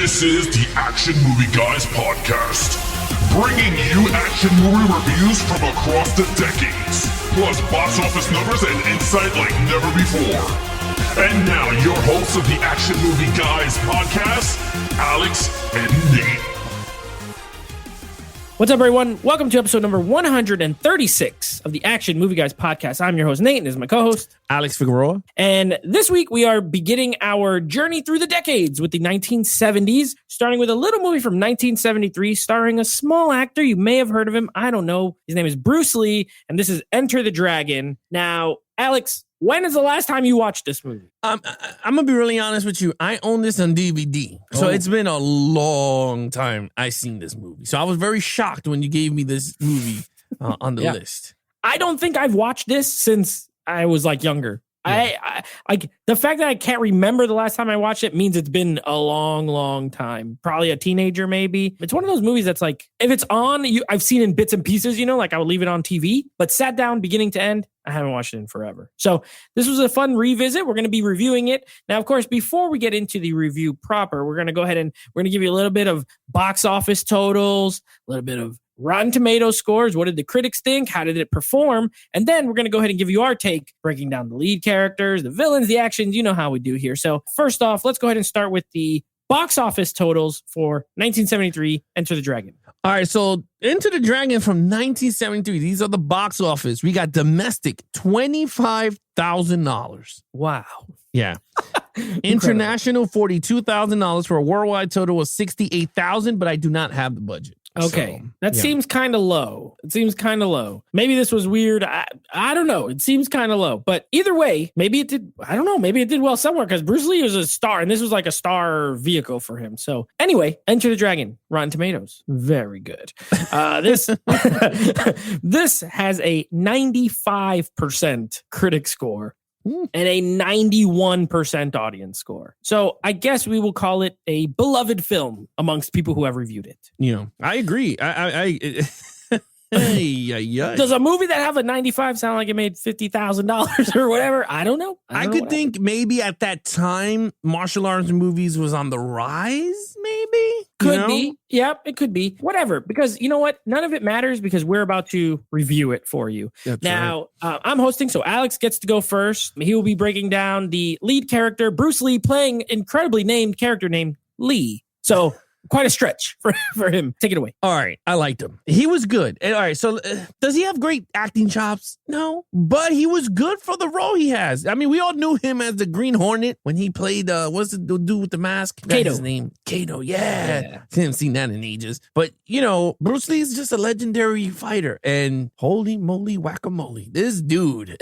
This is the Action Movie Guys podcast, bringing you action movie reviews from across the decades, plus box office numbers and insight like never before. And now, your hosts of the Action Movie Guys podcast, Alex and Nate. What's up, everyone? Welcome to episode number 136 of the Action Movie Guys podcast. I'm your host, Nate, and this is my co-host, Alex Figueroa. And this week, we are beginning our journey through the decades with the 1970s, starting with a little movie from 1973 starring a small actor. You may have heard of him. I don't know. His name is Bruce Lee, and this is Enter the Dragon. Now, Alex, when is the last time you watched this movie? I'm going to be really honest with you. I own this on DVD. So it's been a long time I've seen this movie. So I was very shocked when you gave me this movie on the list. I don't think I've watched this since I was like younger. Yeah. I the fact that I can't remember the last time I watched it means it's been a long time. Probably a teenager, maybe. It's one of those movies that's like, if it's on, I've seen in bits and pieces, like I would leave it on TV, but sat down beginning to end, I haven't watched it in forever. So this was a fun revisit. We're going to be reviewing it. Now, of course, before we get into the review proper, we're going to go ahead and we're going to give you a little bit of box office totals, a little bit of Rotten Tomatoes scores. What did the critics think? How did it perform? And then we're going to go ahead and give you our take, breaking down the lead characters, the villains, the actions. You know how we do here. So first off, let's go ahead and start with the box office totals for 1973, Enter the Dragon. All right, so Enter the Dragon from 1973. These are the box office. We got domestic, $25,000. Wow. Yeah. International, $42,000 for a worldwide total of $68,000, but I do not have the budget. Okay, so, that seems kind of low. It seems kind of low. Maybe this was weird. I don't know. It seems kind of low. But either way, maybe it did. I don't know. Maybe it did well somewhere because Bruce Lee was a star, and this was like a star vehicle for him. So anyway, Enter the Dragon, Rotten Tomatoes, very good. This this has a 95% critic score and a 91% audience score. So I guess we will call it a beloved film amongst people who have reviewed it. I agree. Does a movie that have a 95 sound like it made $50,000 or whatever? I don't know. I could think maybe at that time, martial arts movies was on the rise, maybe? Could be. Yep, it could be. Whatever. Because you know what? None of it matters because we're about to review it for you. That's now, right. I'm hosting, so Alex gets to go first. He will be breaking down the lead character, Bruce Lee, playing incredibly named character named Lee. So quite a stretch for him. Take it away. All right. I liked him. He was good. And all right. So does he have great acting chops? No. But he was good for the role he has. I mean, we all knew him as the Green Hornet when he played, what's the dude with the mask? Kato. His name? Kato. Yeah. Haven't seen that in ages. But, Bruce Lee is just a legendary fighter. And holy moly, whack-a-mole. This dude,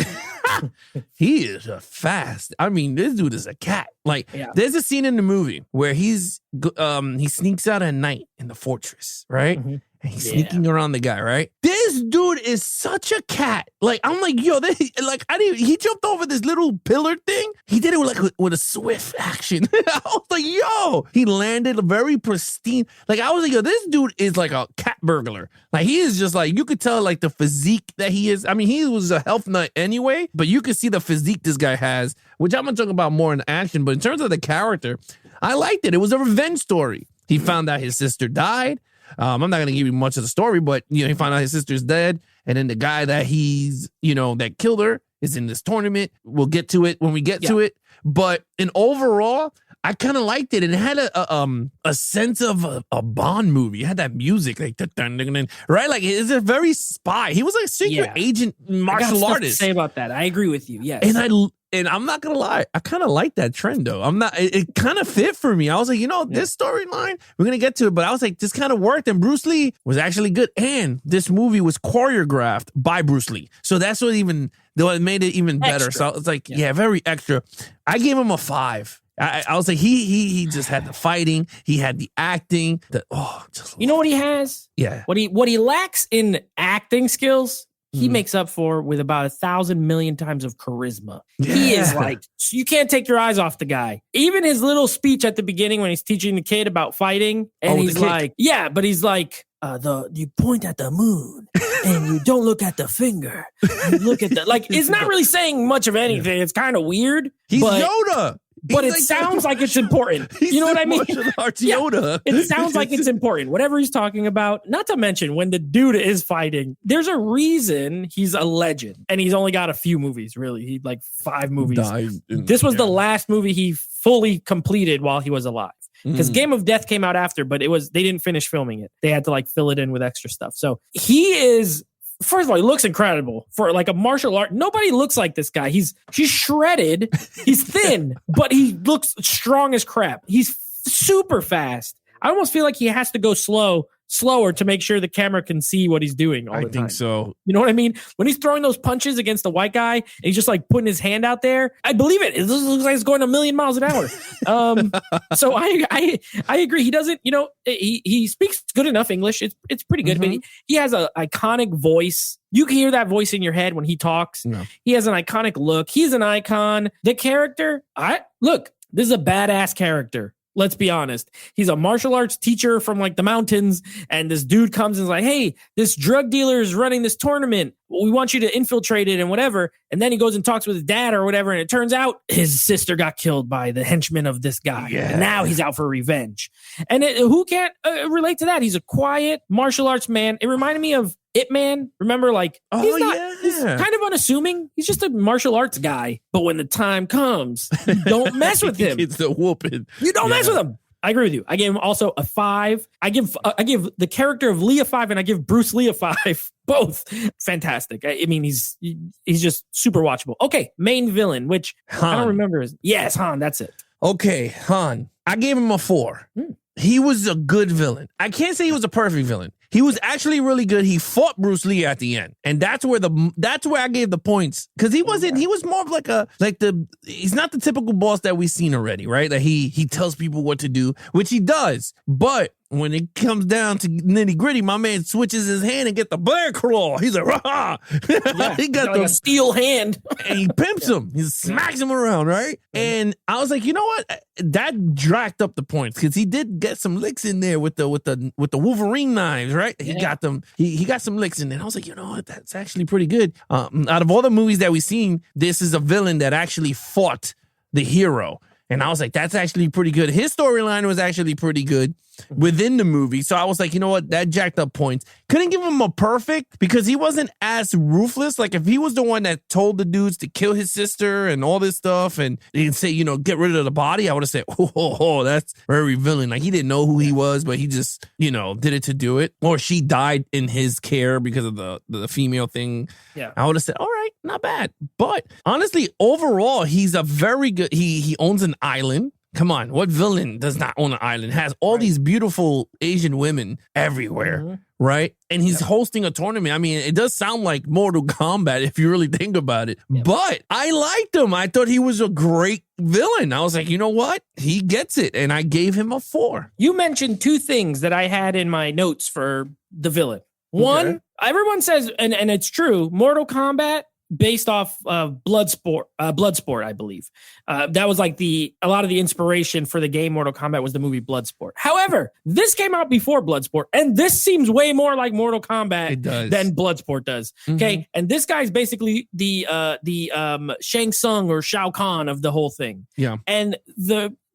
he is fast. I mean, this dude is a cat. There's a scene in the movie where he sneaks out at night in the fortress, right? Mm-hmm. And he's sneaking around the guy, right? This dude is such a cat. I'm like, yo, he jumped over this little pillar thing. He did it with a swift action. I was like, yo, he landed very pristine. I was like, yo, this dude is like a cat burglar. He is just you could tell the physique that he is. I mean, he was a health nut anyway, but you could see the physique this guy has, which I'm going to talk about more in action. But in terms of the character, I liked it. It was a revenge story. He found out his sister died. I'm not going to give you much of the story, but, he found out his sister's dead. And then the guy that that killed her is in this tournament. We'll get to it when we get to it. But overall, I kind of liked it. And it had a sense of a Bond movie. It had that music, right? It's a very spy. He was a secret agent martial artist. To say about that. I agree with you. Yes. And I'm not gonna lie, I kind of like that trend though. It kind of fit for me. I was like, this storyline, we're gonna get to it, but I was like, this kind of worked. And Bruce Lee was actually good. And this movie was choreographed by Bruce Lee, so that's what made it even better. So it's like, very extra. I gave him a 5. I was like, he just had the fighting, he had the acting. You know what he has? Yeah. What he lacks in acting skills, he makes up for with about 1,000 million times of charisma. Yeah. He is you can't take your eyes off the guy. Even his little speech at the beginning when he's teaching the kid about fighting, and he's like, you point at the moon and you don't look at the finger. You look at the, it's not really saying much of anything. It's kind of weird. He's Yoda. but it sounds like it's important. You know what I mean? Martial arts Yoda. It sounds like it's important. Whatever he's talking about. Not to mention, when the dude is fighting, there's a reason he's a legend, and he's only got a few movies. Really, he like 5 movies. This was the last movie he fully completed while he was alive. Because Game of Death came out after, but they didn't finish filming it. They had to like fill it in with extra stuff. So he is, first of all, he looks incredible for like a martial art. Nobody looks like this guy. He's shredded. He's thin, but he looks strong as crap. He's super fast. I almost feel like he has to go slower to make sure the camera can see what he's doing all the time. I think so. You know what I mean? When he's throwing those punches against the white guy and he's just like putting his hand out there, I believe it. It looks like it's going a million miles an hour. So I agree. He doesn't, he speaks good enough English. It's pretty good, but he has an iconic voice. You can hear that voice in your head when he talks. No. He has an iconic look. He's an icon. The character, this is a badass character. Let's be honest. He's a martial arts teacher from like the mountains. And this dude comes and is like, hey, this drug dealer is running this tournament. We want you to infiltrate it and whatever. And then he goes and talks with his dad or whatever. And it turns out his sister got killed by the henchman of this guy. Yeah. And now he's out for revenge. And who can't relate to that? He's a quiet martial arts man. It reminded me of Ip Man. Remember, like, he's kind of unassuming. He's just a martial arts guy. But when the time comes, you don't mess with him. It's the whooping. You don't mess with him. I agree with you. I gave him also a 5. I give the character of Lee a 5, and I give Bruce Lee a 5. Both fantastic. I mean, he's just super watchable. Okay, main villain, which Han. I don't remember his. Yes, Han. That's it. Okay, Han. I gave him a 4. He was a good villain. I can't say he was a perfect villain. He was actually really good. He fought Bruce Lee at the end. And that's where I gave the points. Because he was more of he's not the typical boss that we've seen already, right? That he tells people what to do, which he does. But when it comes down to nitty gritty, my man switches his hand and get the bear claw. He's like, rah! Yeah, he got a steel hand. And he pimps him. He smacks him around, right? And I was like, you know what? That dragged up the points because he did get some licks in there with the Wolverine knives, right? He got them. He got some licks in there. And I was like, you know what? That's actually pretty good. Out of all the movies that we've seen, this is a villain that actually fought the hero. And I was like, that's actually pretty good. His storyline was actually pretty good within the movie. So I was like, you know what? That jacked up points. Couldn't give him a perfect because he wasn't as ruthless. Like if he was the one that told the dudes to kill his sister and all this stuff and he'd say, get rid of the body, I would have said, oh, that's very villain. Like he didn't know who he was, but he just, did it to do it. Or she died in his care because of the female thing. Yeah. I would have said, all right, not bad. But honestly, overall, he's a very good, he owns an island. Come on, what villain does not own an island? Has all these beautiful Asian women everywhere, right? And he's hosting a tournament. I mean, it does sound like Mortal Kombat if you really think about it. Yep. But I liked him. I thought he was a great villain. I was like, you know what? He gets it. And I gave him a 4. You mentioned 2 things that I had in my notes for the villain. One, everyone says, and it's true, Mortal Kombat, based off of Bloodsport, I believe. That was like a lot of the inspiration for the game Mortal Kombat was the movie Bloodsport. However, this came out before Bloodsport, and this seems way more like Mortal Kombat than Bloodsport does. Okay, and this guy's basically the Shang Tsung or Shao Kahn of the whole thing. Yeah, and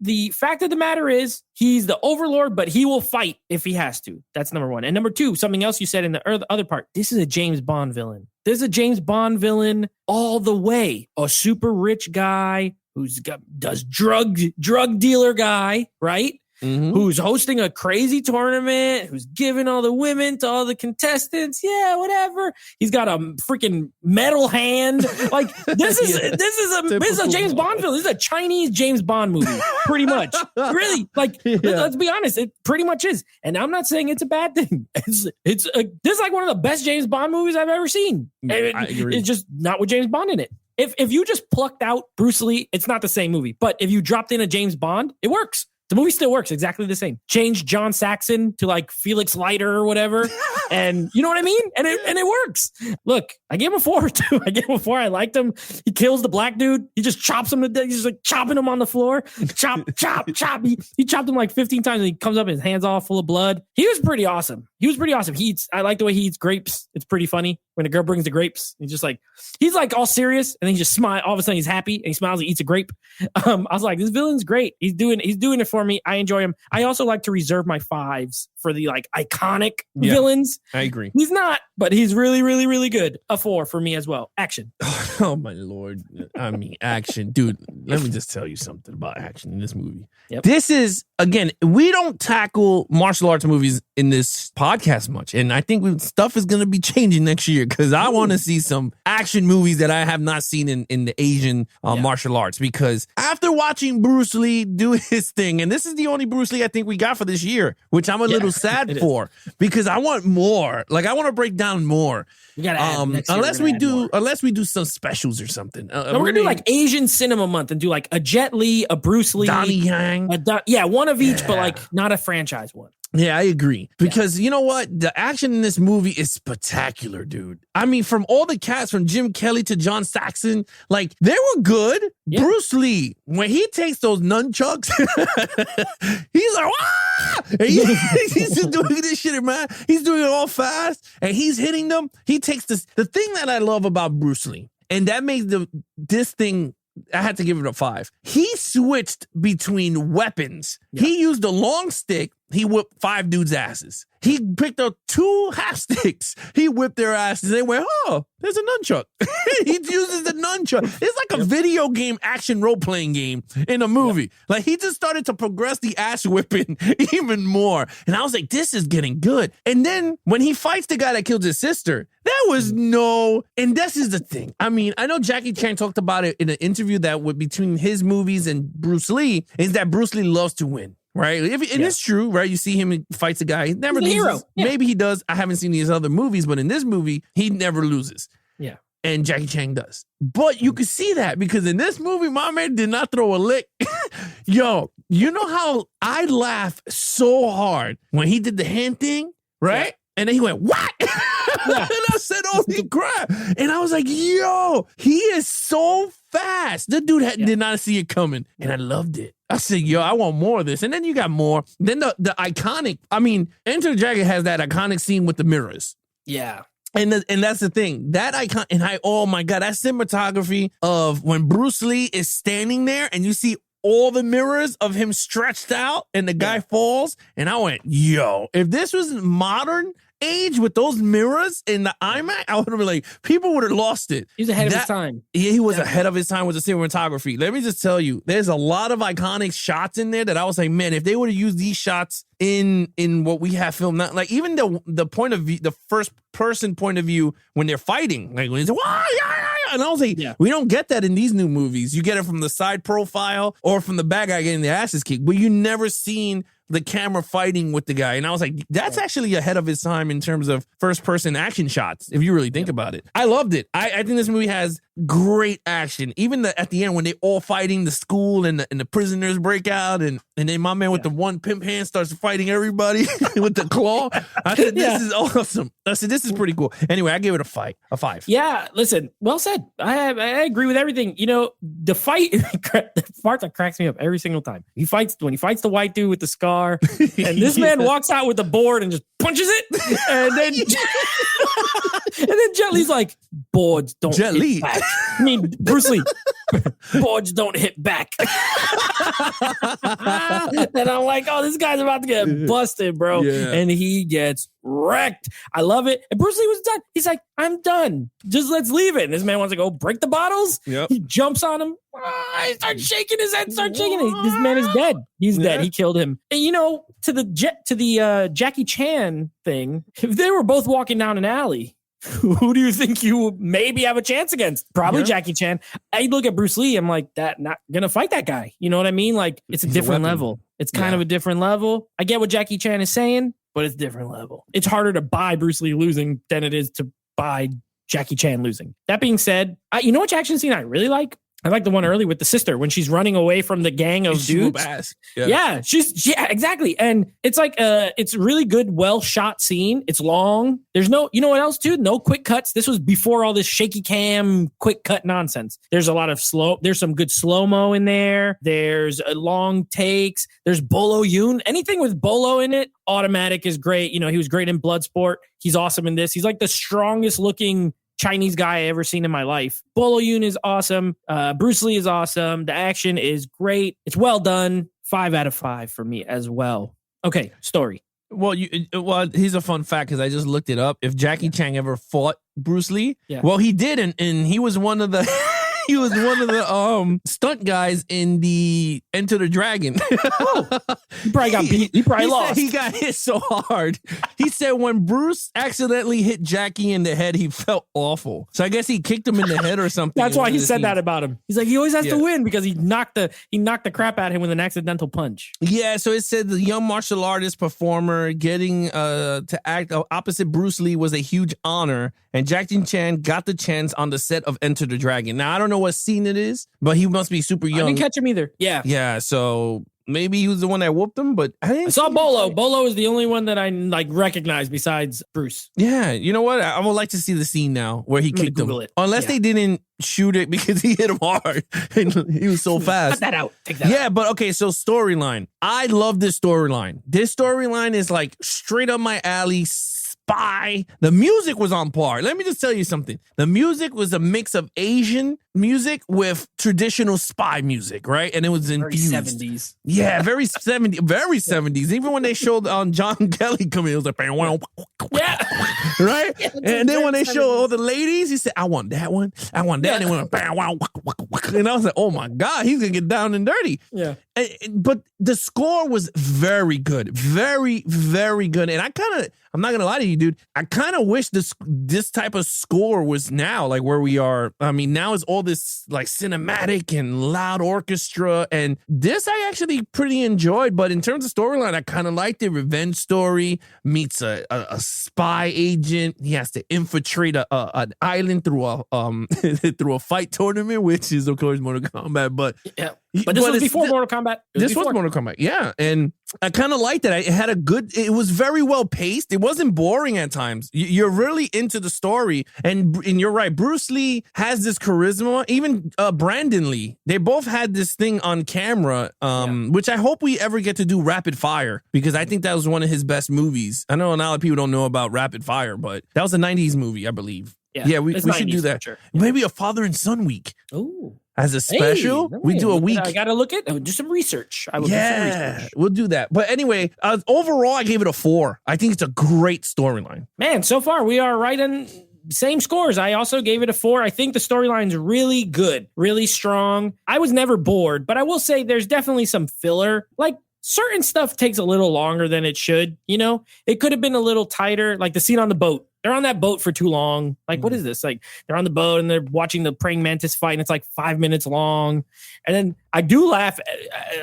the fact of the matter is he's the overlord, but he will fight if he has to. That's number 1. And number 2, something else you said in the other part. This is a James Bond villain. There's a James Bond villain all the way. A super rich guy does drug dealer guy, right? Who's hosting a crazy tournament, who's giving all the women to all the contestants. Yeah, whatever. He's got a freaking metal hand. Like this is a James Bond film. This is a Chinese James Bond movie, pretty much. Really, like let's be honest, it pretty much is. And I'm not saying it's a bad thing. This is like one of the best James Bond movies I've ever seen. I agree. It's just not with James Bond in it. If you just plucked out Bruce Lee, it's not the same movie. But if you dropped in a James Bond, it works. The movie still works exactly the same. Change John Saxon to like Felix Leiter or whatever. And you know what I mean? And it works. Look, I gave him a 4 too. I gave him a 4. I liked him. He kills the black dude. He just chops him to death. He's just like chopping him on the floor. Chop, chop, chop. He chopped him like 15 times and he comes up and his hands all full of blood. He was pretty awesome. I like the way he eats grapes. It's pretty funny. When a girl brings the grapes, he's like all serious and then he just smile. All of a sudden he's happy and he smiles and eats a grape. I was like, this villain's great. He's doing it for me. I enjoy him. I also like to reserve my 5s for the like iconic villains. I agree. He's not, but he's really, really, really good. A 4 for me as well. Action. Oh my Lord. I mean, action. Dude, let me just tell you something about action in this movie. Yep. This is, again, we don't tackle martial arts movies in this podcast much. And I think stuff is going to be changing next year because I want to see some action movies that I have not seen in the Asian martial arts. Because after watching Bruce Lee do his thing, and this is the only Bruce Lee I think we got for this year, which I'm a little sad for because I want more. Like, I want to break down more. We gotta add unless we do some specials or something. We're gonna do like Asian Cinema Month and do like a Jet Li, a Bruce Lee, Donnie Yang. One of each, but like not a franchise one. Yeah, I agree. Because you know what? The action in this movie is spectacular, dude. I mean, from all the cast, from Jim Kelly to John Saxon, like, they were good. Yeah. Bruce Lee, when he takes those nunchucks, he's like, ah! He's just doing this shit, man. He's doing it all fast, and he's hitting them. He takes this. The thing that I love about Bruce Lee, and that makes this thing, I had to give it a 5. He switched between weapons. Yeah. He used a long stick. He whipped 5 dudes' asses. He picked up 2 half sticks. He whipped their asses. They went, oh, there's a nunchuck. He uses the nunchuck. It's like a video game action role-playing game in a movie. Yep. Like, he just started to progress the ass whipping even more. And I was like, this is getting good. And then when he fights the guy that killed his sister, there was no, and this is the thing. I mean, I know Jackie Chan talked about it in an interview that between his movies and Bruce Lee, is that Bruce Lee loves to win. Right. And it's true, right? You see him, he fights a guy. He never loses. Hero. Yeah. Maybe he does. I haven't seen these other movies, but in this movie, he never loses. Yeah. And Jackie Chan does. But you can see that because in this movie, my man did not throw a lick. Yo, you know how I laughed so hard when he did the hand thing, right? Yeah. And then he went, what? Yeah. And I said, holy crap. And I was like, yo, he is so fast. The dude did not see it coming. And I loved it. I said, yo, I want more of this. And then you got more. Then the iconic, I mean, Enter the Dragon has that iconic scene with the mirrors. Yeah. And that's the thing. That icon, and oh my God, that cinematography of when Bruce Lee is standing there and you see all the mirrors of him stretched out and the guy falls. And I went, yo, if this was modern age with those mirrors in the IMAX, I would have been like, people would have lost it. He's ahead of his time. Yeah, he was ahead of his time with the cinematography. Let me just tell you, there's a lot of iconic shots in there that I was like, man, if they would have used these shots in what we have filmed, not like even the point of view, the first person point of view when they're fighting, like when he's like, and I was like, we don't get that in these new movies. You get it from the side profile or from the bad guy getting the asses kicked, but you never seen the camera fighting with the guy. And I was like, that's actually ahead of his time in terms of first person action shots, if you really think about it. I loved it. I think this movie has great action. Even at the end when they all fighting the school and the prisoners break out and then my man with the one pimp hand starts fighting everybody with the claw. I said, this is awesome. I said, this is pretty cool. Anyway, I gave it a 5. Yeah, listen, well said. I agree with everything. You know, the fight, the part that cracks me up every single time. When he fights the white dude with the scar, and this man walks out with the board and just punches it, and then Jet Li's like, boards don't hit back. I mean, Bruce Lee, boards don't hit back. And I'm like, oh, this guy's about to get busted, bro. Yeah. And he gets wrecked. I love it. And Bruce Lee was done. He's like, I'm done. Just let's leave it. And this man wants to go break the bottles. Yep. He jumps on him. He starts shaking his head, shaking it. This man is dead. He's dead. He killed him. And you know, to the Jackie Chan thing, if they were both walking down an alley, who do you think you would maybe have a chance against? Probably Jackie Chan. I look at Bruce Lee, I'm like, not gonna fight that guy. You know what I mean? Like, it's a different level. It's kind of a different level. I get what Jackie Chan is saying, but it's a different level. It's harder to buy Bruce Lee losing than it is to buy Jackie Chan losing. That being said, you know which action scene I really like? I like the one early with the sister when she's running away from the gang of dudes. Yeah, exactly. And it's like it's a really good, well shot scene. It's long. There's no, you know what else, dude? No quick cuts. This was before all this shaky cam, quick cut nonsense. There's a lot of there's some good slow-mo in there. There's long takes. There's Bolo Yoon. Anything with Bolo in it, automatic is great. You know, he was great in Bloodsport. He's awesome in this. He's like the strongest looking Chinese guy I ever seen in my life. Bolo Yoon is awesome. Bruce Lee is awesome. The action is great. It's well done. 5 out of 5 for me as well. Okay, story. Well, here's a fun fact because I just looked it up. If Jackie Chan ever fought Bruce Lee, well, he did, and he was one of the he was one of the stunt guys in the Enter the Dragon. He probably got beat. He probably lost. He got hit so hard. He said when Bruce accidentally hit Jackie in the head, he felt awful. So I guess he kicked him in the head or something. That's why he said that about him. He's like, he always has to win because he knocked the crap out of him with an accidental punch. Yeah, so it said the young martial artist performer getting to act opposite Bruce Lee was a huge honor, and Jackie Chan got the chance on the set of Enter the Dragon. Now, I don't know what scene it is, but he must be super young. I didn't catch him either. Yeah. Yeah, so maybe he was the one that whooped him, but I saw Bolo. Bolo is the only one that I recognize besides Bruce. Yeah, you know what? I would like to see the scene now where he kicked him. Unless they didn't shoot it because he hit him hard and he was so fast. Cut that out. Take that out. But okay, so storyline. I love this storyline. This storyline is like straight up my alley. Spy. The music was on par. Let me just tell you something. The music was a mix of Asian music with traditional spy music, right? And it was infused. Very 70s. Yeah, very 70s. Very 70s. Even when they showed John Kelly coming, it was like, yeah. Right? Yeah, and then when they showed all the ladies, he said, I want that one. I want that. And they went, and I was like, oh my God, he's going to get down and dirty. Yeah. But the score was very good. Very, very good. And I'm not going to lie to you, dude. I kind of wish this type of score was now, like where we are. I mean, now it's all this like cinematic and loud orchestra. And this I actually pretty enjoyed. But in terms of storyline, I kind of liked it. Revenge story meets a spy agent. He has to infiltrate an island through a fight tournament, which is, of course, Mortal Kombat. But yeah. But this was before Mortal Kombat. This was Mortal Kombat, yeah. And I kind of liked it. It was very well paced. It wasn't boring at times. You're really into the story. And you're right, Bruce Lee has this charisma. Even Brandon Lee. They both had this thing on camera, which I hope we ever get to do Rapid Fire, because I think that was one of his best movies. I know a lot of people don't know about Rapid Fire, but that was a 90s movie, I believe. Yeah, we should do that. Sure. Maybe a father and son week. Ooh. As a special, we do a week. I got to look at do some research. I will do some research. We'll do that. But anyway, overall, I gave it a 4. I think it's a great storyline. Man, so far we are right on same scores. I also gave it a 4. I think the storyline's really good, really strong. I was never bored, but I will say there's definitely some filler. Like certain stuff takes a little longer than it should. You know, it could have been a little tighter, like the scene on the boat. They're on that boat for too long. Like, what is this? Like, they're on the boat and they're watching the praying mantis fight, and it's like 5 minutes long. And then I do laugh.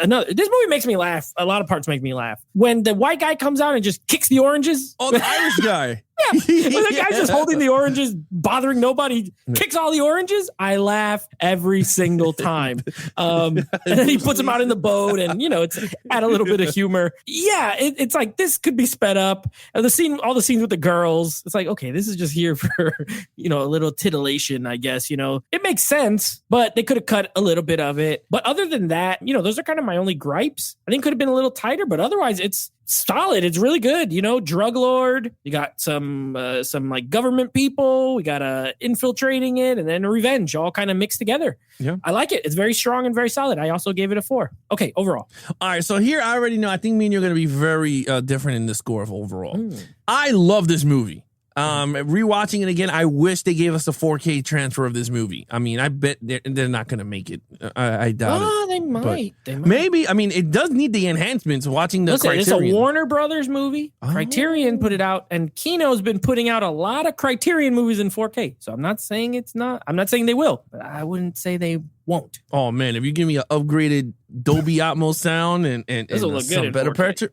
This movie makes me laugh. A lot of parts make me laugh. When the white guy comes out and just kicks the oranges. Oh, the Irish guy. Yeah. When the guy's just holding the oranges, bothering nobody, kicks all the oranges. I laugh every single time. And then he puts them out in the boat, and it's add a little bit of humor. Yeah, it's like this could be sped up. All the scenes with the girls. It's like, okay, this is just here for a little titillation, I guess. It makes sense, but they could have cut a little bit of it. But other than that, those are kind of my only gripes. I think could have been a little tighter, but otherwise it's solid. It's really good. Drug lord. You got some like government people. We got infiltrating it, and then revenge, all kind of mixed together. Yeah, I like it. It's very strong and very solid. I also gave it a 4. Okay, overall. All right, so here I already know. I think me and you're going to be very different in the score of overall. I love this movie. Rewatching it again, I wish they gave us a 4K transfer of this movie. I mean, I bet they're not going to make it. I doubt it. They might. Maybe. I mean, it does need the enhancements. Watching the Criterion. It's a Warner Brothers movie. Criterion put it out, and Kino's been putting out a lot of Criterion movies in 4K. So I'm not saying it's not. I'm not saying they will, but I wouldn't say they won't. Oh man, if you give me an upgraded Dolby Atmos sound and some better picture,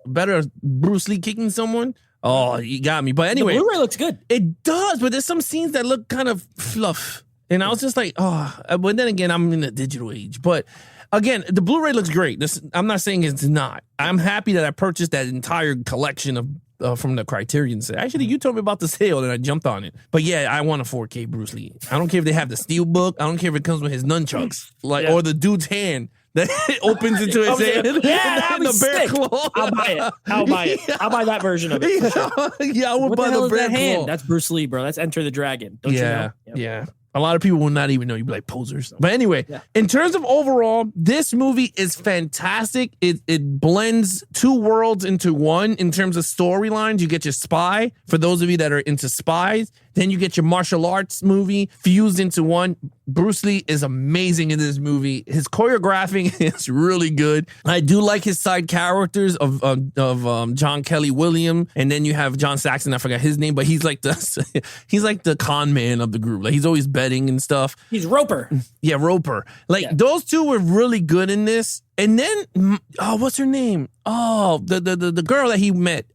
better Bruce Lee kicking someone. Oh, you got me. But anyway, the Blu-ray looks good. It does, but there's some scenes that look kind of fluff. And I was just like, oh, but then again, I'm in the digital age. But again, the Blu-ray looks great. I'm not saying it's not. I'm happy that I purchased that entire collection of from the Criterion set. Actually, you told me about the sale and I jumped on it. But yeah, I want a 4K Bruce Lee. I don't care if they have the steel book. I don't care if it comes with his nunchucks, or the dude's hand that opens into his hand. Yeah, that'd be sick. Claw. I'll buy it. Yeah. I'll buy that version of it. Yeah, I would What buy the hell the is bear that hand? claw. That's Bruce Lee, bro. That's Enter the Dragon. Don't you know? Yep. Yeah. A lot of people will not even know. You'd be like posers. But anyway, in terms of overall, this movie is fantastic. It blends two worlds into one in terms of storylines. You get your spy, for those of you that are into spies. Then you get your martial arts movie fused into one. Bruce Lee is amazing in this movie. His choreographing is really good. I do like his side characters of John Kelly Williams, and then you have John Saxon. I forgot his name, but he's like the con man of the group. Like he's always betting and stuff. He's Roper. Yeah, Roper. Those two were really good in this. And then, what's her name? Oh, the girl that he met.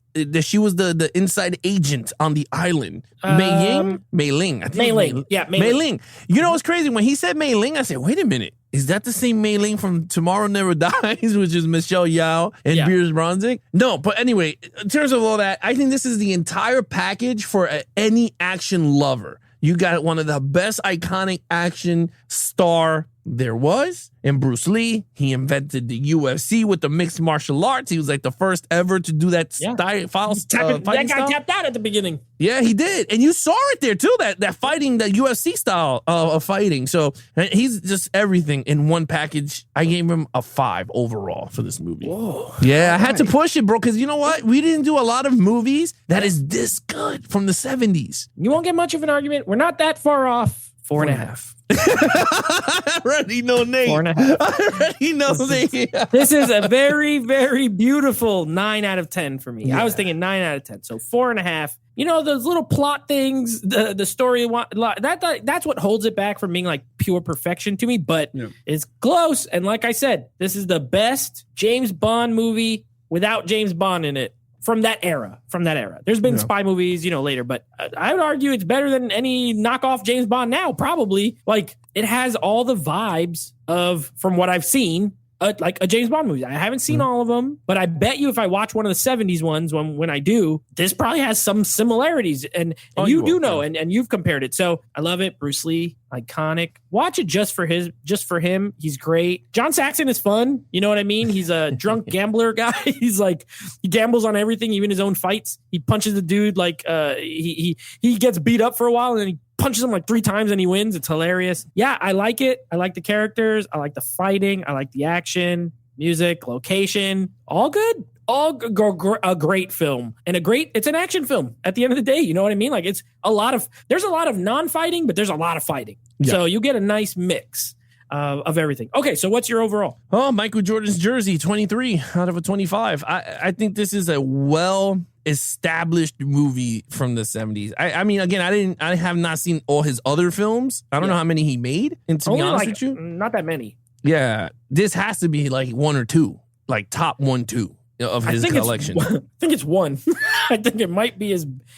She was the inside agent on the island. Mei Ling. I think Mei Ling. Yeah, Mei Ling. You know what's crazy? When he said Mei Ling, I said, wait a minute. Is that the same Mei Ling from Tomorrow Never Dies, which is Michelle Yeoh and Piers Bronzing? No, but anyway, in terms of all that, I think this is the entire package for any action lover. You got one of the best iconic action star there was in Bruce Lee. He invented the UFC with the mixed martial arts. He was like the first ever to do that style. That guy tapped out at the beginning. Yeah, he did. And you saw it there too, that fighting, that UFC style of fighting. So he's just everything in one package. I gave him a 5 overall for this movie. Whoa. Yeah, I had to push it, bro, because you know what? We didn't do a lot of movies that is this good from the 70s. You won't get much of an argument. We're not that far off. 4.5. I already know Nate. 4.5. I already know Nate. This is a very, very beautiful 9 out of 10 for me. I was thinking 9 out of 10. So 4.5. You know, those little plot things, the story, that's what holds it back from being like pure perfection to me. But it's close. And like I said, this is the best James Bond movie without James Bond in it. From that era. There's been spy movies, later, but I would argue it's better than any knockoff James Bond now, probably. Like, it has all the vibes of, from what I've seen, like a James Bond movie. I haven't seen all of them, but I bet you if I watch one of the 70s ones, when I do, this probably has some similarities. And you do know, and you've compared it. So I love it. Bruce Lee, iconic. Watch it just for him. He's great. John Saxon is fun. You know what I mean? He's a drunk gambler guy. He's like, he gambles on everything, even his own fights. He punches the dude like he gets beat up for a while and then he punches him like 3 times and he wins. It's hilarious. Yeah, I like it. I like the characters. I like the fighting. I like the action, music, location. All good. A great film and it's an action film at the end of the day. You know what I mean? Like there's a lot of non-fighting, but there's a lot of fighting. Yeah. So you get a nice mix of everything. Okay. So what's your overall? Oh, Michael Jordan's jersey, 23 out of a 25. I think this is a established movie from the 70s. I mean, again, I have not seen all his other films. I don't know how many he made. And to be honest with you, not that many. Yeah. This has to be like 1 or 2, like top 1, 2. Of his collection. I think it's 1. I think it might be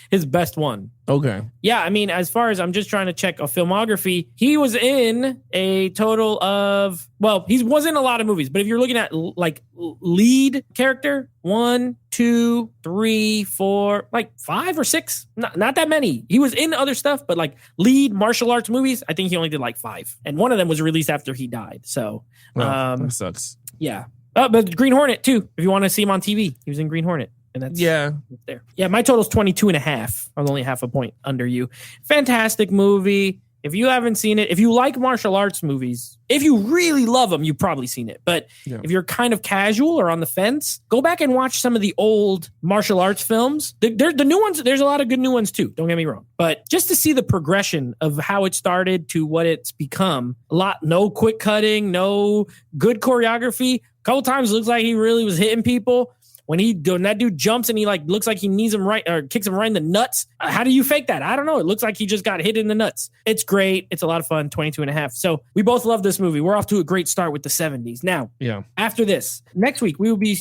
his best one. Okay. Yeah, I mean, as far as I'm just trying to check a filmography, he was in a total of, he was in a lot of movies, but if you're looking at like lead character, 1, 2, 3, 4, like 5 or 6, not that many. He was in other stuff, but like lead martial arts movies, I think he only did like 5. And one of them was released after he died. So, that sucks. Yeah. But Green Hornet too. If you want to see him on TV, he was in Green Hornet, and that's there. Yeah, my total's 22.5. I'm only half a point under you. Fantastic movie. If you haven't seen it, if you like martial arts movies, if you really love them, you've probably seen it. But if you're kind of casual or on the fence, go back and watch some of the old martial arts films. The new ones, there's a lot of good new ones too. Don't get me wrong. But just to see the progression of how it started to what it's become, no quick cutting, no good choreography. A couple times it looks like he really was hitting people. When that dude jumps and he like looks like he knees him right or kicks him right in the nuts. How do you fake that? I don't know. It looks like he just got hit in the nuts. It's great. It's a lot of fun. 22.5. So we both love this movie. We're off to a great start with the 70s. Now, after this, next week, we will be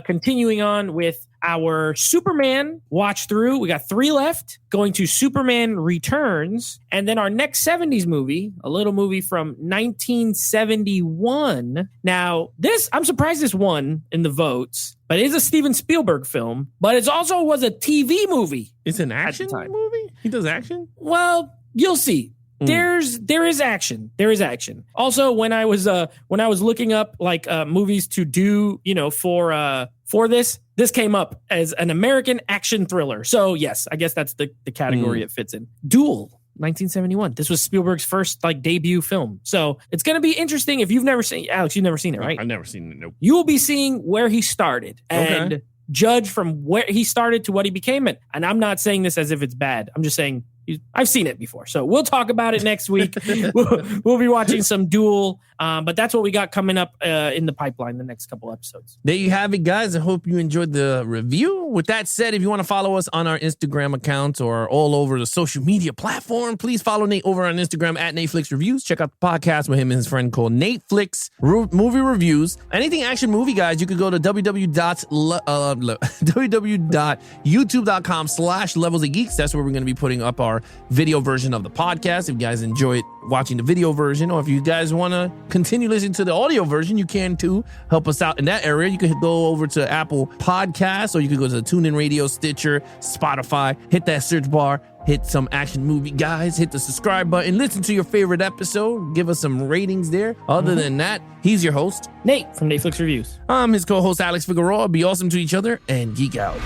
continuing on with our Superman watch through. We got 3 left, going to Superman Returns. And then our next 70s movie, a little movie from 1971. Now, I'm surprised this won in the votes, but it is a Steven Spielberg film, but it also was a TV movie. It's an action movie? He does action? Well, you'll see. There is action. There is action. Also, when I was looking up like movies to do, for this came up as an American action thriller. So yes, I guess that's the category it fits in. Duel, 1971. This was Spielberg's first like debut film. So it's going to be interesting. If you've never seen, Alex, you've never seen it, right? I've never seen it. Nope. You will be seeing where he started and judge from where he started to what he became. And I'm not saying this as if it's bad. I'm just saying I've seen it before. So we'll talk about it next week. We'll be watching some Duel. But that's what we got coming up in the pipeline the next couple episodes. There you have it, guys. I hope you enjoyed the review. With that said, if you want to follow us on our Instagram accounts or all over the social media platform, please follow Nate over on Instagram at NateFlix Reviews. Check out the podcast with him and his friend called NateFlix Movie Reviews. Anything action movie, guys, you could go to www.youtube.com/levelsofgeeks. That's where we're going to be putting up our video version of the podcast. If you guys enjoy watching the video version, or if you guys want to continue listening to the audio version, you can too. Help us out in that area. You can go over to Apple Podcasts, or you can go to the TuneIn Radio, Stitcher, Spotify. Hit that search bar. Hit some action movie guys. Hit the subscribe button. Listen to your favorite episode. Give us some ratings there. Other than that, he's your host, Nate from NateFlix Reviews. I'm his co-host, Alex Figueroa. Be awesome to each other and geek out.